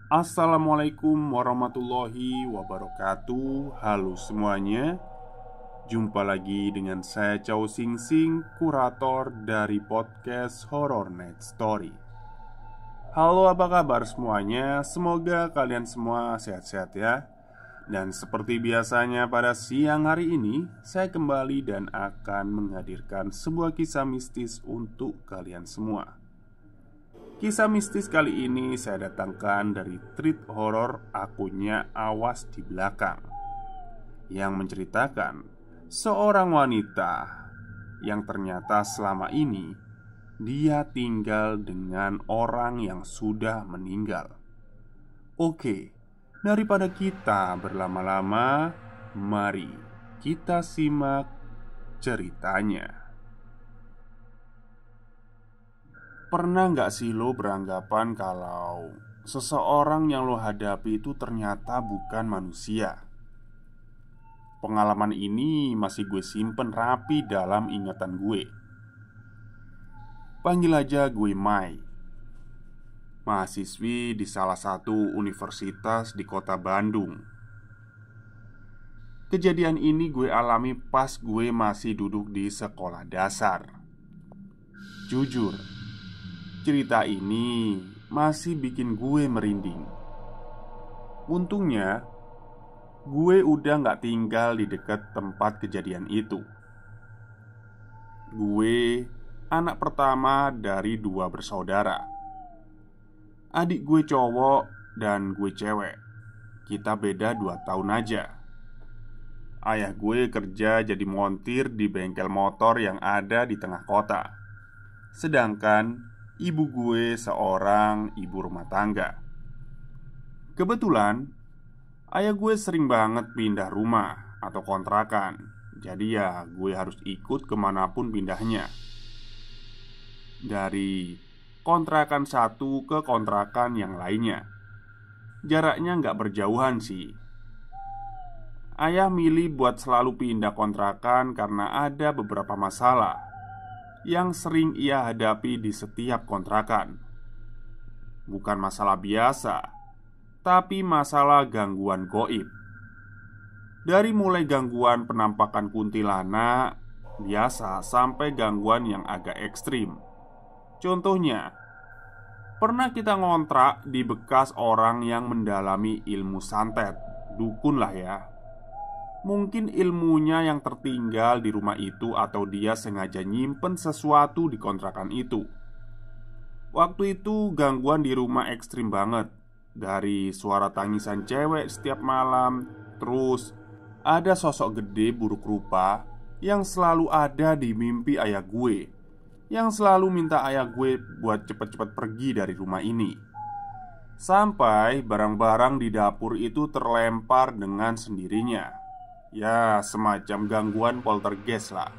Assalamualaikum warahmatullahi wabarakatuh. Halo semuanya. Jumpa lagi dengan saya Chow Sing Sing, kurator dari podcast Horror Night Story. Halo, apa kabar semuanya? Semoga kalian semua sehat-sehat ya. Dan seperti biasanya pada siang hari ini, saya kembali dan akan menghadirkan sebuah kisah mistis untuk kalian semua. Kisah mistis kali ini saya datangkan dari Treat Horror akunnya Awas di Belakang, yang menceritakan seorang wanita yang ternyata selama ini dia tinggal dengan orang yang sudah meninggal. Oke, daripada kita berlama-lama, mari kita simak ceritanya. Pernah nggak sih lo beranggapan kalau seseorang yang lo hadapi itu ternyata bukan manusia? Pengalaman ini masih gue simpen rapi dalam ingatan gue. Panggil aja gue Mai, mahasiswi di salah satu universitas di kota Bandung. Kejadian ini gue alami pas gue masih duduk di sekolah dasar. Jujur, cerita ini masih bikin gue merinding. Untungnya, gue udah gak tinggal di dekat tempat kejadian itu. Gue anak pertama dari 2 bersaudara. Adik gue cowok dan gue cewek. Kita beda 2 tahun aja. Ayah gue kerja jadi montir di bengkel motor yang ada di tengah kota. Sedangkan ibu gue seorang ibu rumah tangga. Kebetulan ayah gue sering banget pindah rumah atau kontrakan. Jadi ya gue harus ikut kemanapun pindahnya. Dari kontrakan satu ke kontrakan yang lainnya. Jaraknya nggak berjauhan sih. Ayah milih buat selalu pindah kontrakan karena ada beberapa masalah yang sering ia hadapi di setiap kontrakan. Bukan masalah biasa, tapi masalah gangguan goib. Dari mulai gangguan penampakan kuntilanak biasa sampai gangguan yang agak ekstrim. Contohnya, pernah kita ngontrak di bekas orang yang mendalami ilmu santet, dukun lah ya. Mungkin ilmunya yang tertinggal di rumah itu, atau dia sengaja nyimpen sesuatu di kontrakan itu. Waktu itu gangguan di rumah ekstrim banget. Dari suara tangisan cewek setiap malam. Terus ada sosok gede buruk rupa yang selalu ada di mimpi ayah gue, yang selalu minta ayah gue buat cepet-cepet pergi dari rumah ini. Sampai barang-barang di dapur itu terlempar dengan sendirinya. Ya, semacam gangguan poltergeist lah.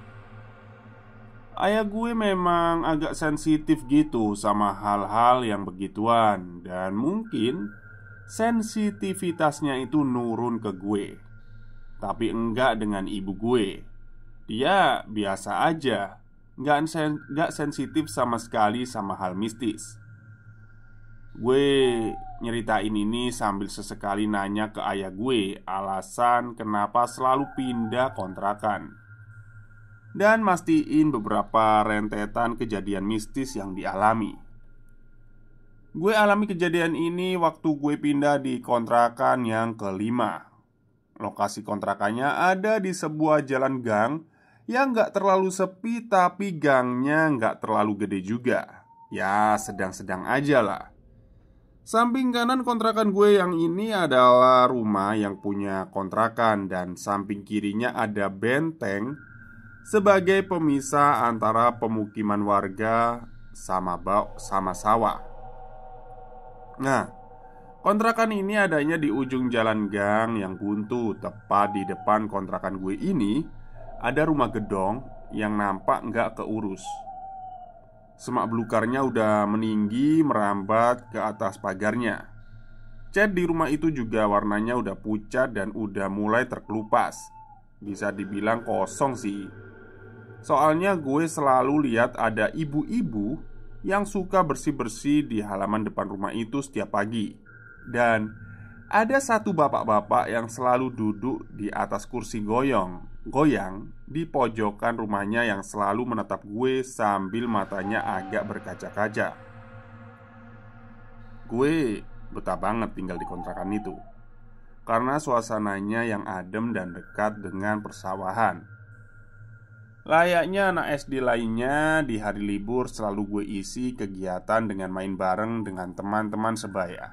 Ayah gue memang agak sensitif gitu sama hal-hal yang begituan. Dan mungkin sensitivitasnya itu nurun ke gue. Tapi enggak dengan ibu gue. Dia biasa aja. Enggak sensitif sama sekali sama hal mistis. Gue nyeritain ini sambil sesekali nanya ke ayah gue alasan kenapa selalu pindah kontrakan, dan mastiin beberapa rentetan kejadian mistis yang dialami. Gue alami kejadian ini waktu gue pindah di kontrakan yang kelima. Lokasi kontrakannya ada di sebuah jalan gang yang gak terlalu sepi, tapi gangnya gak terlalu gede juga. Ya, sedang-sedang aja lah. Samping kanan kontrakan gue yang ini adalah rumah yang punya kontrakan, dan samping kirinya ada benteng sebagai pemisah antara pemukiman warga sama sawah. Nah, kontrakan ini adanya di ujung jalan gang yang buntu. Tepat di depan kontrakan gue ini ada rumah gedong yang nampak nggak keurus. Semak belukarnya udah meninggi merambat ke atas pagarnya. Cat di rumah itu juga warnanya udah pucat dan udah mulai terkelupas. Bisa dibilang kosong sih. Soalnya gue selalu lihat ada ibu-ibu yang suka bersih-bersih di halaman depan rumah itu setiap pagi. Dan ada satu bapak-bapak yang selalu duduk di atas kursi goyang di pojokan rumahnya, yang selalu menatap gue sambil matanya agak berkaca-kaca. Gue betah banget tinggal di kontrakan itu karena suasananya yang adem dan dekat dengan persawahan. Layaknya anak SD lainnya, di hari libur selalu gue isi kegiatan dengan main bareng dengan teman-teman sebaya.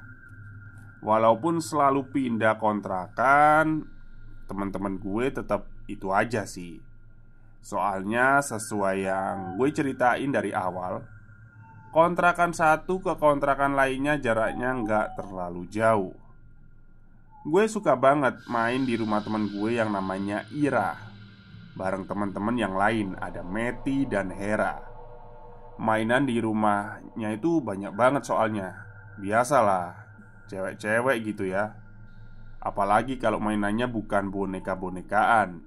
Walaupun selalu pindah kontrakan, teman-teman gue tetap itu aja sih. Soalnya sesuai yang gue ceritain dari awal, kontrakan satu ke kontrakan lainnya jaraknya nggak terlalu jauh. Gue suka banget main di rumah teman gue yang namanya Ira, bareng teman-teman yang lain, ada Meti dan Hera. Mainan di rumahnya itu banyak banget soalnya. Biasalah, cewek-cewek gitu ya. Apalagi kalau mainannya bukan boneka-bonekaan.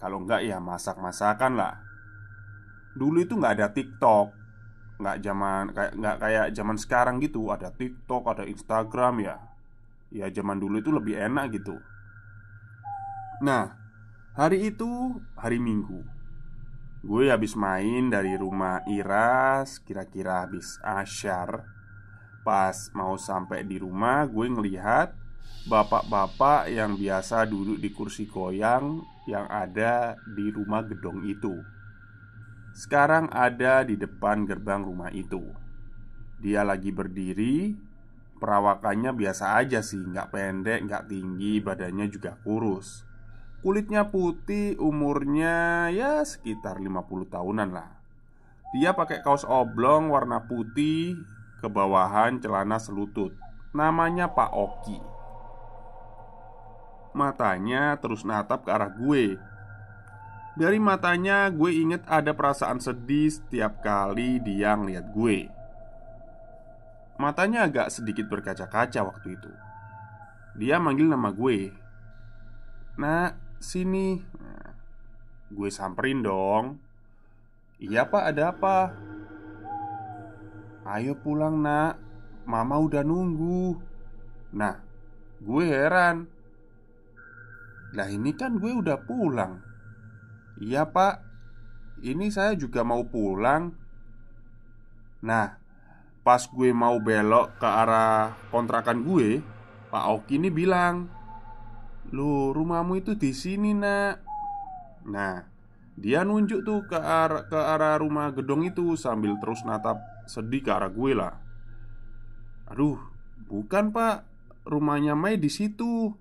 Kalau enggak ya masak-masakan lah. Dulu itu nggak ada TikTok, nggak kayak zaman sekarang gitu. Ada TikTok, ada Instagram ya. Ya zaman dulu itu lebih enak gitu. Nah, hari itu hari Minggu. Gue habis main dari rumah Iras kira-kira habis asyar. Pas mau sampai di rumah, gue ngelihat bapak-bapak yang biasa duduk di kursi goyang yang ada di rumah gedong itu sekarang ada di depan gerbang rumah itu. Dia lagi berdiri. Perawakannya biasa aja sih, nggak pendek, nggak tinggi, badannya juga kurus. Kulitnya putih, umurnya ya sekitar 50 tahunan lah. Dia pakai kaos oblong warna putih, kebawahan celana selutut. Namanya Pak Oki. Matanya terus natap ke arah gue. Dari matanya gue inget ada perasaan sedih setiap kali dia ngeliat gue. Matanya agak sedikit berkaca-kaca waktu itu. Dia manggil nama gue. "Nak, sini." Nah, gue samperin dong. "Iya pak, ada apa?" "Ayo pulang nak, mama udah nunggu." Nah, gue heran. Lah ini kan gue udah pulang. "Iya pak, ini saya juga mau pulang." Nah, pas gue mau belok ke arah kontrakan gue, Pak Oki ini bilang, "Loh, rumahmu itu di sini nak." Nah, dia nunjuk tuh ke arah rumah gedong itu sambil terus natap sedih ke arah gue lah. "Aduh, bukan pak, rumahnya Mei di situ,"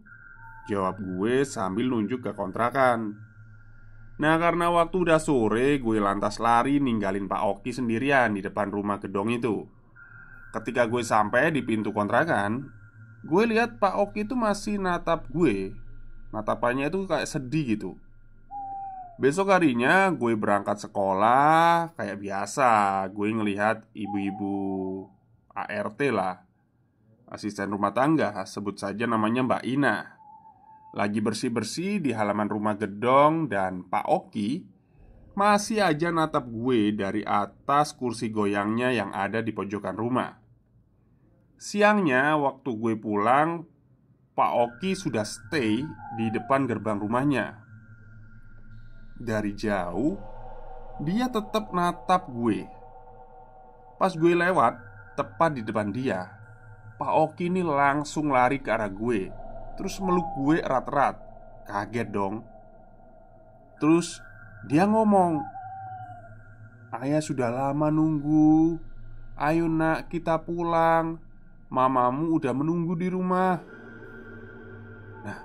jawab gue sambil nunjuk ke kontrakan. Nah, karena waktu udah sore, gue lantas lari ninggalin Pak Oki sendirian di depan rumah gedong itu. Ketika gue sampai di pintu kontrakan, gue lihat Pak Oki itu masih natap gue. Natapannya itu kayak sedih gitu. Besok harinya gue berangkat sekolah. Kayak biasa, gue ngelihat ibu-ibu ART lah, asisten rumah tangga, sebut saja namanya Mbak Ina, lagi bersih-bersih di halaman rumah gedong. Dan Pak Oki masih aja natap gue dari atas kursi goyangnya yang ada di pojokan rumah. Siangnya waktu gue pulang, Pak Oki sudah stay di depan gerbang rumahnya. Dari jauh, dia tetap natap gue. Pas gue lewat, tepat di depan dia, Pak Oki ini langsung lari ke arah gue, terus meluk gue erat-erat. Kaget dong. Terus dia ngomong, "Ayah sudah lama nunggu. Ayo nak, kita pulang. Mamamu udah menunggu di rumah." Nah,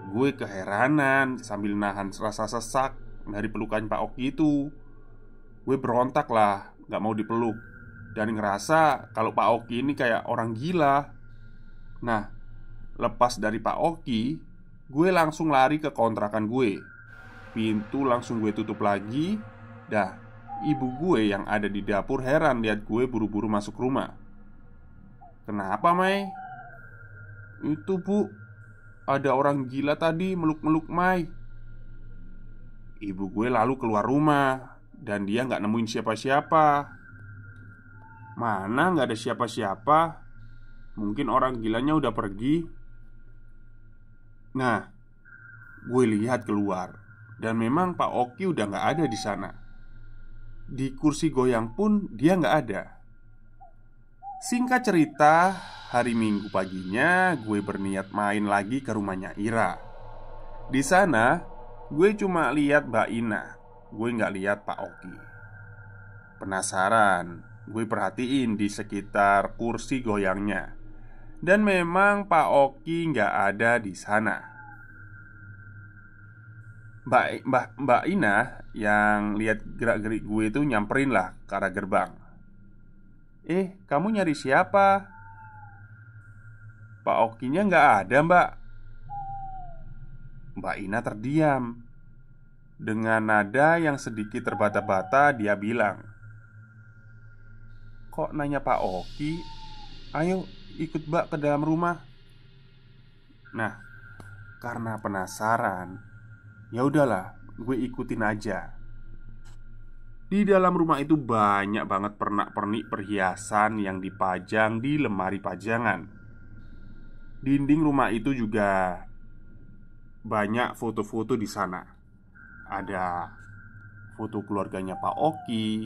gue keheranan sambil nahan rasa sesak dari pelukan Pak Oki itu. Gue berontak lah, gak mau dipeluk, dan ngerasa kalau Pak Oki ini kayak orang gila. Nah, lepas dari Pak Oki, gue langsung lari ke kontrakan gue. Pintu langsung gue tutup lagi. Dah, ibu gue yang ada di dapur heran lihat gue buru-buru masuk rumah. "Kenapa, Mai?" "Itu bu, ada orang gila tadi meluk-meluk Mai." Ibu gue lalu keluar rumah dan dia nggak nemuin siapa-siapa. "Mana nggak ada siapa-siapa?" Mungkin orang gilanya udah pergi. Nah, gue lihat keluar, dan memang Pak Oki udah gak ada di sana. Di kursi goyang pun dia gak ada. Singkat cerita, hari Minggu paginya gue berniat main lagi ke rumahnya Ira. Di sana, gue cuma lihat Mbak Ina. Gue nggak lihat Pak Oki. Penasaran, gue perhatiin di sekitar kursi goyangnya. Dan memang Pak Oki nggak ada di sana. Mbak Ina yang lihat gerak-gerik gue itu nyamperin lah ke arah gerbang. Kamu nyari siapa? Pak Okinya nggak ada, Mbak. Mbak Ina terdiam. Dengan nada yang sedikit terbata-bata dia bilang, "Kok nanya Pak Oki? Ayo ikut Mbak ke dalam rumah." Nah, karena penasaran, ya udahlah, gue ikutin aja. Di dalam rumah itu banyak banget pernak-pernik perhiasan yang dipajang di lemari pajangan. Dinding rumah itu juga banyak foto-foto di sana. Ada foto keluarganya Pak Oki,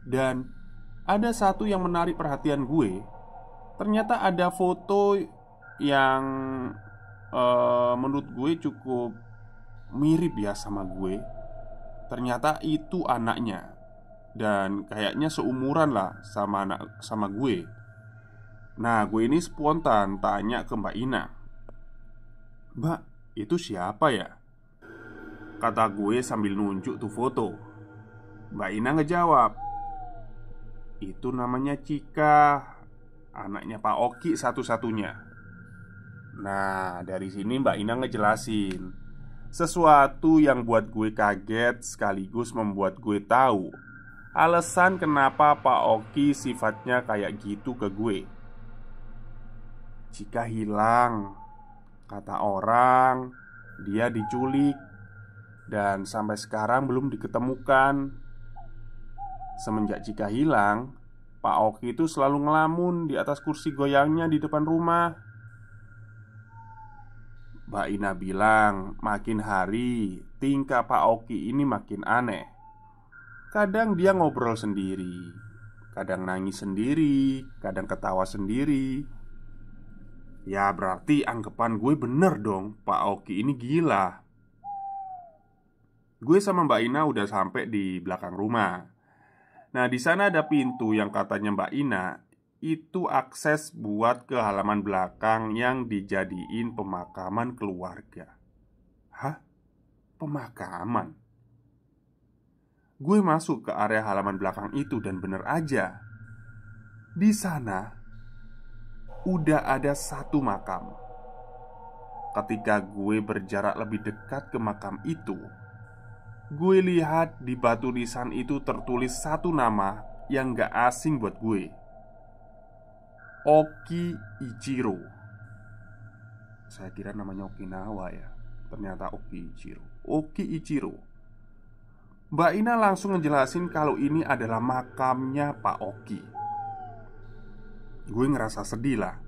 dan ada satu yang menarik perhatian gue. Ternyata ada foto yang menurut gue cukup mirip ya sama gue. Ternyata itu anaknya, dan kayaknya seumuran lah sama gue. Nah, gue ini spontan tanya ke Mbak Ina, "Mbak, itu siapa ya?" Kata gue sambil nunjuk tuh foto. Mbak Ina ngejawab, "Itu namanya Cika, anaknya Pak Oki satu-satunya." Nah, dari sini Mbak Ina ngejelasin sesuatu yang buat gue kaget sekaligus membuat gue tahu alasan kenapa Pak Oki sifatnya kayak gitu ke gue. "Cika hilang. Kata orang dia diculik, dan sampai sekarang belum diketemukan. Semenjak Cika hilang, Pak Oki itu selalu ngelamun di atas kursi goyangnya di depan rumah." Mbak Ina bilang makin hari tingkah Pak Oki ini makin aneh. Kadang dia ngobrol sendiri, kadang nangis sendiri, kadang ketawa sendiri. Ya berarti anggapan gue bener dong, Pak Oki ini gila. Gue sama Mbak Ina udah sampai di belakang rumah. Nah, di sana ada pintu yang katanya Mbak Ina itu akses buat ke halaman belakang yang dijadiin pemakaman keluarga. Hah? Pemakaman? Gue masuk ke area halaman belakang itu dan bener aja, di sana udah ada satu makam. Ketika gue berjarak lebih dekat ke makam itu, gue lihat di batu nisan itu tertulis satu nama yang gak asing buat gue, Oki Ichiro. Saya kira namanya Okinawa ya. Ternyata Oki Ichiro. Oki Ichiro. Mbak Ina langsung ngejelasin kalau ini adalah makamnya Pak Oki. Gue ngerasa sedih lah.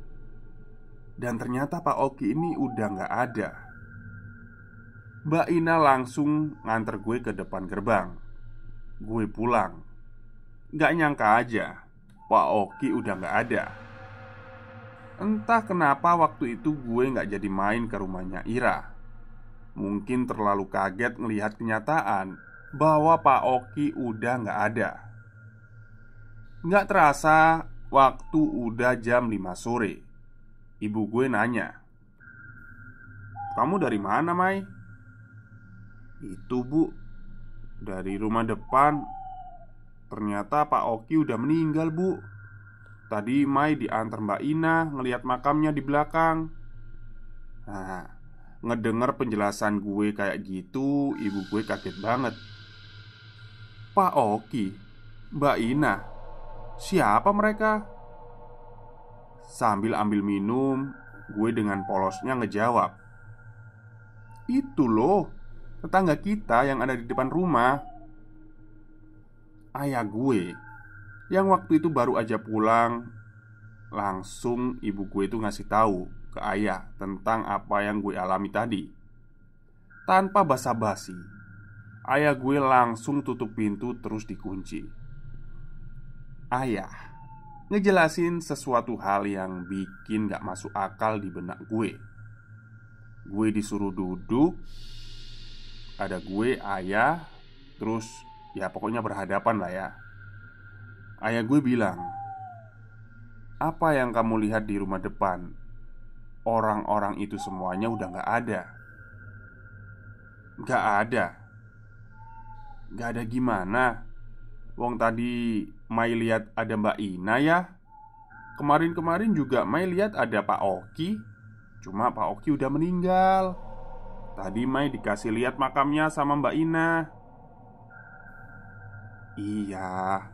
Dan ternyata Pak Oki ini udah gak ada. Mbak Ina langsung nganter gue ke depan gerbang. Gue pulang. Gak nyangka aja Pak Oki udah gak ada. Entah kenapa waktu itu gue gak jadi main ke rumahnya Ira. Mungkin terlalu kaget ngelihat kenyataan bahwa Pak Oki udah gak ada. Gak terasa waktu udah jam 5 sore. Ibu gue nanya, "Kamu dari mana, Mai?" "Itu Bu, dari rumah depan. Ternyata Pak Oki udah meninggal Bu. Tadi Mai diantar Mbak Ina ngelihat makamnya di belakang." Nah, ngedenger penjelasan gue kayak gitu, ibu gue kaget banget. "Pak Oki, Mbak Ina, siapa mereka?" Sambil ambil minum, gue dengan polosnya ngejawab, "Itu loh, tetangga kita yang ada di depan rumah." Ayah gue yang waktu itu baru aja pulang langsung ibu gue itu ngasih tahu ke ayah tentang apa yang gue alami tadi. Tanpa basa-basi, ayah gue langsung tutup pintu terus dikunci. Ayah ngejelasin sesuatu hal yang bikin gak masuk akal di benak gue. Gue disuruh duduk, ada gue, ayah, terus ya pokoknya berhadapan lah ya. Ayah gue bilang, "Apa yang kamu lihat di rumah depan? Orang-orang itu semuanya udah gak ada." "Gak ada? Gak ada gimana? Wong tadi Mai lihat ada Mbak Ina ya. Kemarin-kemarin juga Mai lihat ada Pak Oki. Cuma Pak Oki udah meninggal. Tadi Mai dikasih lihat makamnya sama Mbak Ina." "Iya,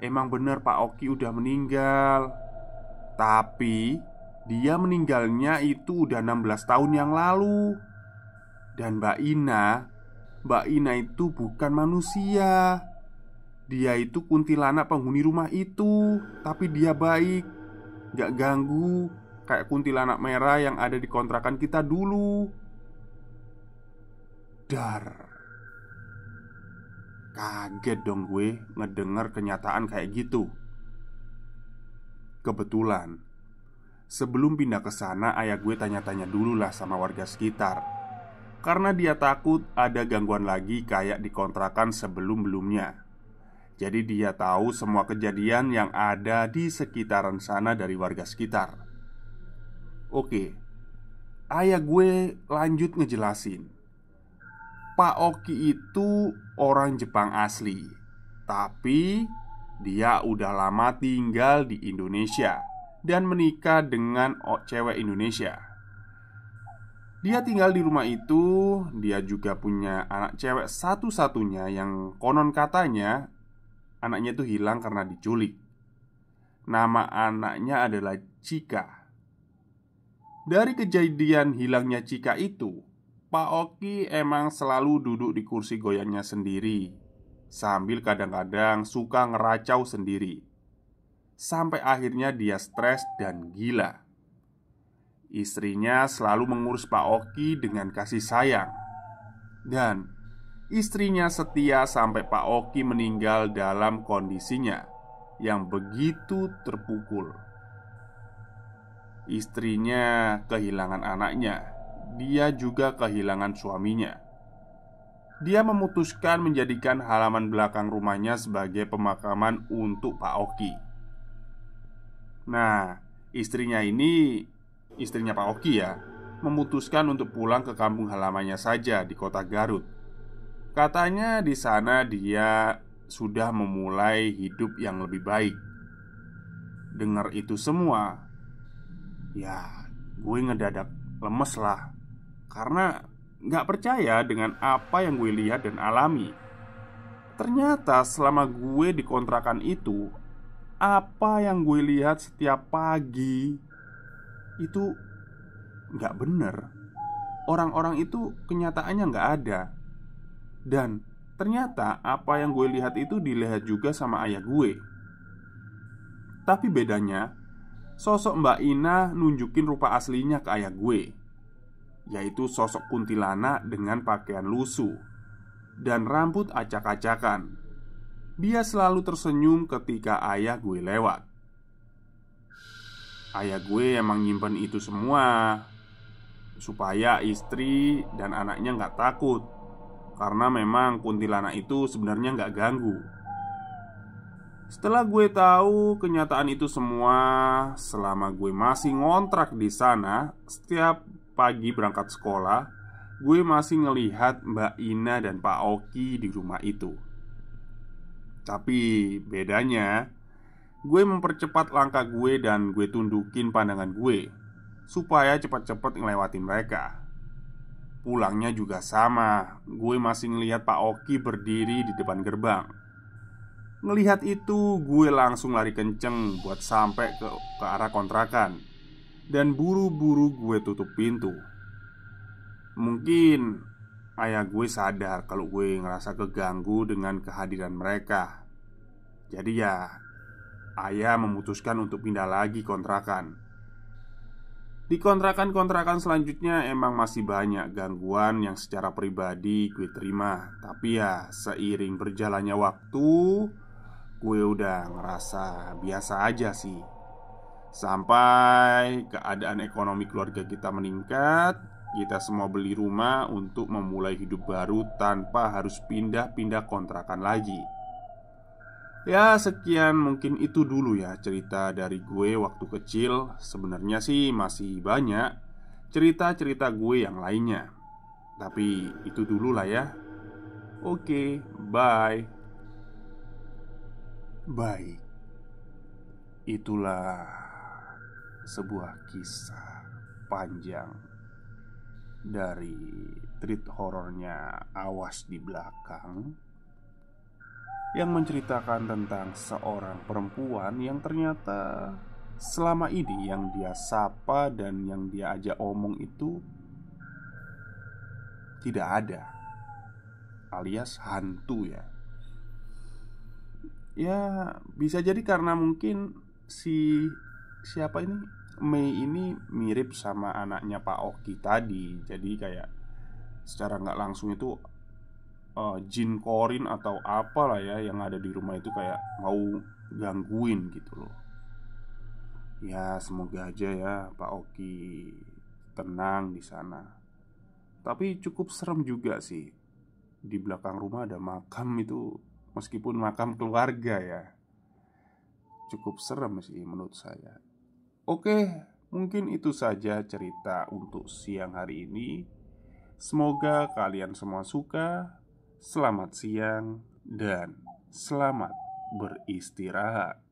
emang bener Pak Oki udah meninggal. Tapi dia meninggalnya itu udah 16 tahun yang lalu. Dan Mbak Ina itu bukan manusia. Dia itu kuntilanak penghuni rumah itu. Tapi dia baik, gak ganggu kayak kuntilanak merah yang ada di kontrakan kita dulu." Dar. Kaget dong gue ngedenger kenyataan kayak gitu. Kebetulan sebelum pindah ke sana, ayah gue tanya-tanya dulu lah sama warga sekitar, karena dia takut ada gangguan lagi kayak di kontrakan sebelum-belumnya. Jadi dia tahu semua kejadian yang ada di sekitaran sana dari warga sekitar. Oke, ayah gue lanjut ngejelasin. Pak Oki itu orang Jepang asli, tapi dia udah lama tinggal di Indonesia dan menikah dengan cewek Indonesia. Dia tinggal di rumah itu. Dia juga punya anak cewek satu-satunya yang konon katanya anaknya itu hilang karena diculik. Nama anaknya adalah Cika. Dari kejadian hilangnya Cika itu, Pak Oki emang selalu duduk di kursi goyangnya sendiri, sambil kadang-kadang suka ngeracau sendiri. Sampai akhirnya dia stres dan gila. Istrinya selalu mengurus Pak Oki dengan kasih sayang. Dan istrinya setia sampai Pak Oki meninggal dalam kondisinya yang begitu terpukul. Istrinya kehilangan anaknya. Dia juga kehilangan suaminya. Dia memutuskan menjadikan halaman belakang rumahnya sebagai pemakaman untuk Pak Oki. Nah, istrinya Pak Oki ya, memutuskan untuk pulang ke kampung halamannya saja di kota Garut. Katanya di sana dia sudah memulai hidup yang lebih baik. Dengar itu semua, ya gue ngedadak lemes lah. Karena gak percaya dengan apa yang gue lihat dan alami. Ternyata selama gue di kontrakan itu, apa yang gue lihat setiap pagi itu gak bener. Orang-orang itu kenyataannya gak ada. Dan ternyata apa yang gue lihat itu dilihat juga sama ayah gue. Tapi bedanya, sosok Mbak Ina nunjukin rupa aslinya ke ayah gue, yaitu sosok kuntilanak dengan pakaian lusuh dan rambut acak-acakan. Dia selalu tersenyum ketika ayah gue lewat. Ayah gue emang nyimpen itu semua supaya istri dan anaknya gak takut, karena memang kuntilanak itu sebenarnya gak ganggu. Setelah gue tahu kenyataan itu semua, selama gue masih ngontrak di sana, setiap pagi berangkat sekolah, gue masih ngelihat Mbak Ina dan Pak Oki di rumah itu. Tapi bedanya, gue mempercepat langkah gue dan gue tundukin pandangan gue supaya cepat-cepat ngelewatin mereka. Pulangnya juga sama, gue masih ngelihat Pak Oki berdiri di depan gerbang. Ngelihat itu, gue langsung lari kenceng buat sampai ke arah kontrakan. Dan buru-buru gue tutup pintu. Mungkin ayah gue sadar kalau gue ngerasa keganggu dengan kehadiran mereka. Jadi ya, ayah memutuskan untuk pindah lagi kontrakan. Di kontrakan-kontrakan selanjutnya emang masih banyak gangguan yang secara pribadi gue terima. Tapi ya seiring berjalannya waktu, gue udah ngerasa biasa aja sih. Sampai keadaan ekonomi keluarga kita meningkat, kita semua beli rumah untuk memulai hidup baru tanpa harus pindah-pindah kontrakan lagi. Ya sekian mungkin itu dulu ya cerita dari gue waktu kecil. Sebenarnya sih masih banyak cerita-cerita gue yang lainnya, tapi itu dulu lah ya. Oke, bye. Baik, itulah sebuah kisah panjang dari treat horornya Awas di Belakang, yang menceritakan tentang seorang perempuan yang ternyata selama ini yang dia sapa dan yang dia ajak omong itu tidak ada, alias hantu ya. Ya bisa jadi karena mungkin si siapa ini, Mei ini mirip sama anaknya Pak Oki tadi. Jadi kayak secara nggak langsung itu jin korin atau apalah ya yang ada di rumah itu kayak mau gangguin gitu loh. Ya semoga aja ya Pak Oki tenang di sana. Tapi cukup serem juga sih. Di belakang rumah ada makam itu, meskipun makam keluarga ya. Cukup serem sih menurut saya. Oke, mungkin itu saja cerita untuk siang hari ini. Semoga kalian semua suka. Selamat siang dan selamat beristirahat.